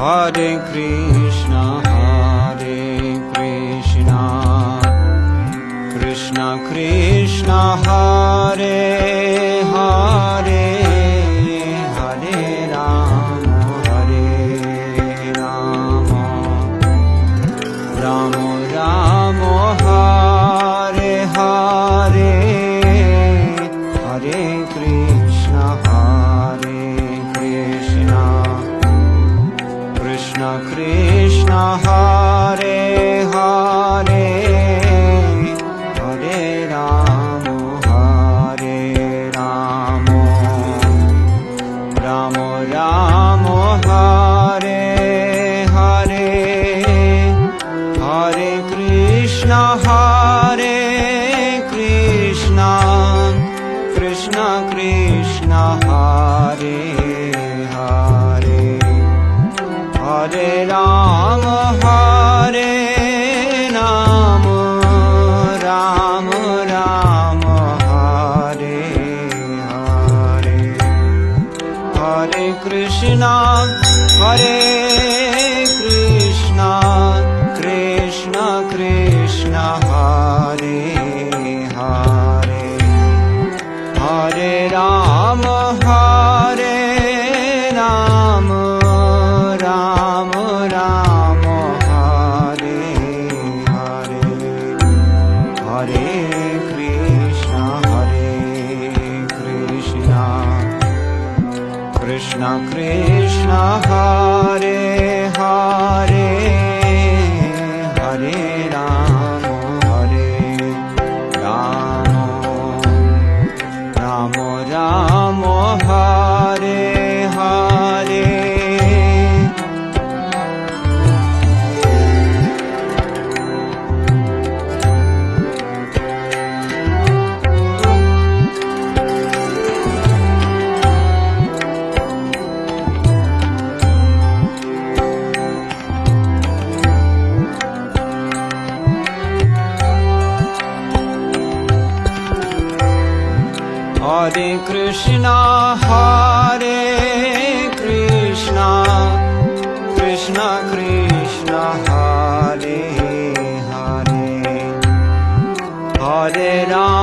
Hare Krishna, Krishna Krishna, Hare Hare, Hare Rama, Rama Rama, Hare Hare, Hare Krishna, Krishna Krishna, Hare Hare, Hare Rama, Rama Rama, Hare Hare, Hare Krishna, Krishna Krishna, Hare Hare, Hare Rama, Rama Rama, Hare Hare, Hare Krishna, Krishna Krishna, Hare Hare, Hare Rama, Rama Rama, Hare Hare, Hare Krishna, Krishna Krishna, Hare Hare, Hare Rama, Rama Rama, Hare Hare. Hare Krishna, Krishna Krishna, Hare Hare, Hare Rama,